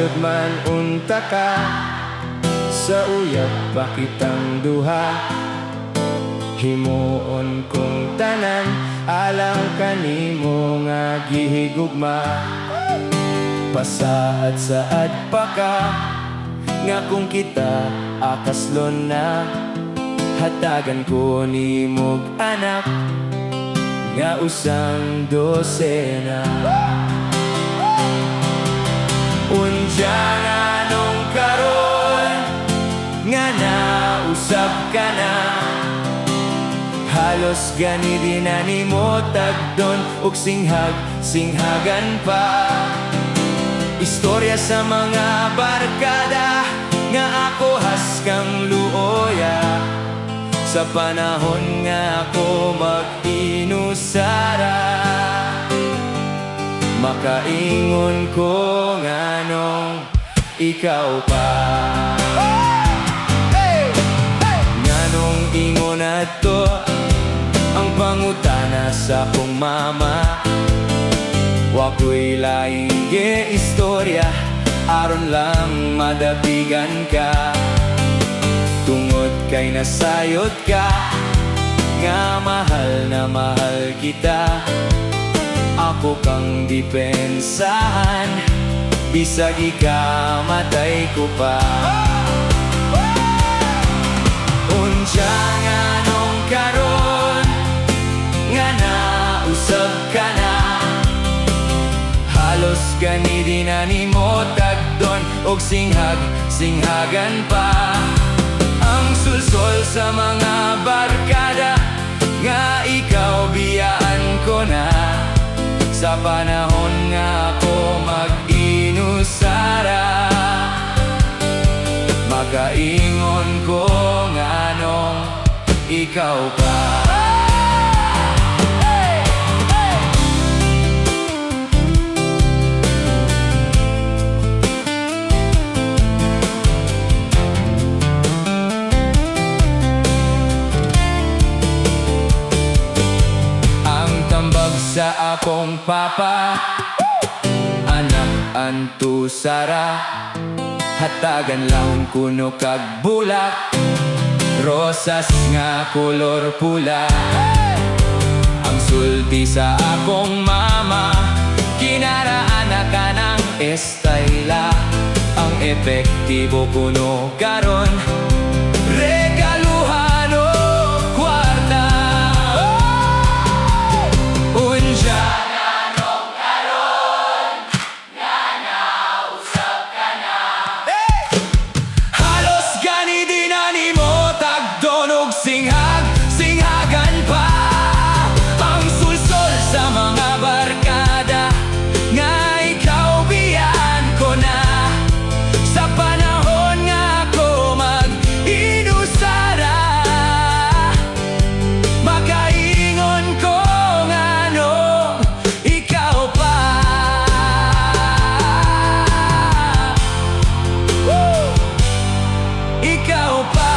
Hangtod man unta ka, sa uyab pa kitang duha. Himuon kong tanan, alang kanimo nga gihigugma. Pasaad-saad pa ka, nga kung kita akaslon na. Hatagan ko nimog anak, nga usang dosena. Unya nganong karon, nga nausap ka na. Halos gani din na nimo tagdon, ug singhagan pa. Istorya sa mga barkada, nga ako haskang luoya. Sa panahon nga ako mag-inusara, makaingon ko nganong ikaw pa. Nganong ingon ato ang pangutana sa akong mama. Wako'y laing istorya, aron lang madapigan ka. Tungod kay nasayot ka, nga mahal na mahal kita. Ako kang dipensahan, bisag ikamatay ko pa. Unsya nganong karon, nga nausab ka na. Halos gani din na nimo tagdon, og singhagan pa. Ang sulsol sa mga barkada, nga ikaw biyaan ko na. Sa panahon nga ako mag-inusara, makaingon ko nganong ikaw pa. Sa akong papa, anak antu Sara. Hatagan lang kuno kag bulak, rosas nga kolor pula. Ang sulti sa akong mama, kinaraan na ka ng estayla. Ang epektibo kuno karon, regaluhan o kwarta. Unsya nganong karon, nga nausap ka na. Halos gani din na nimo tagdon, og singhagan pa. Ang sulsol sa mga barkada, nga ikaw biyaan ko na. Sa panahon nga ako mag-inusara, makaingon ko nganong ikaw pa. Ikaw pa.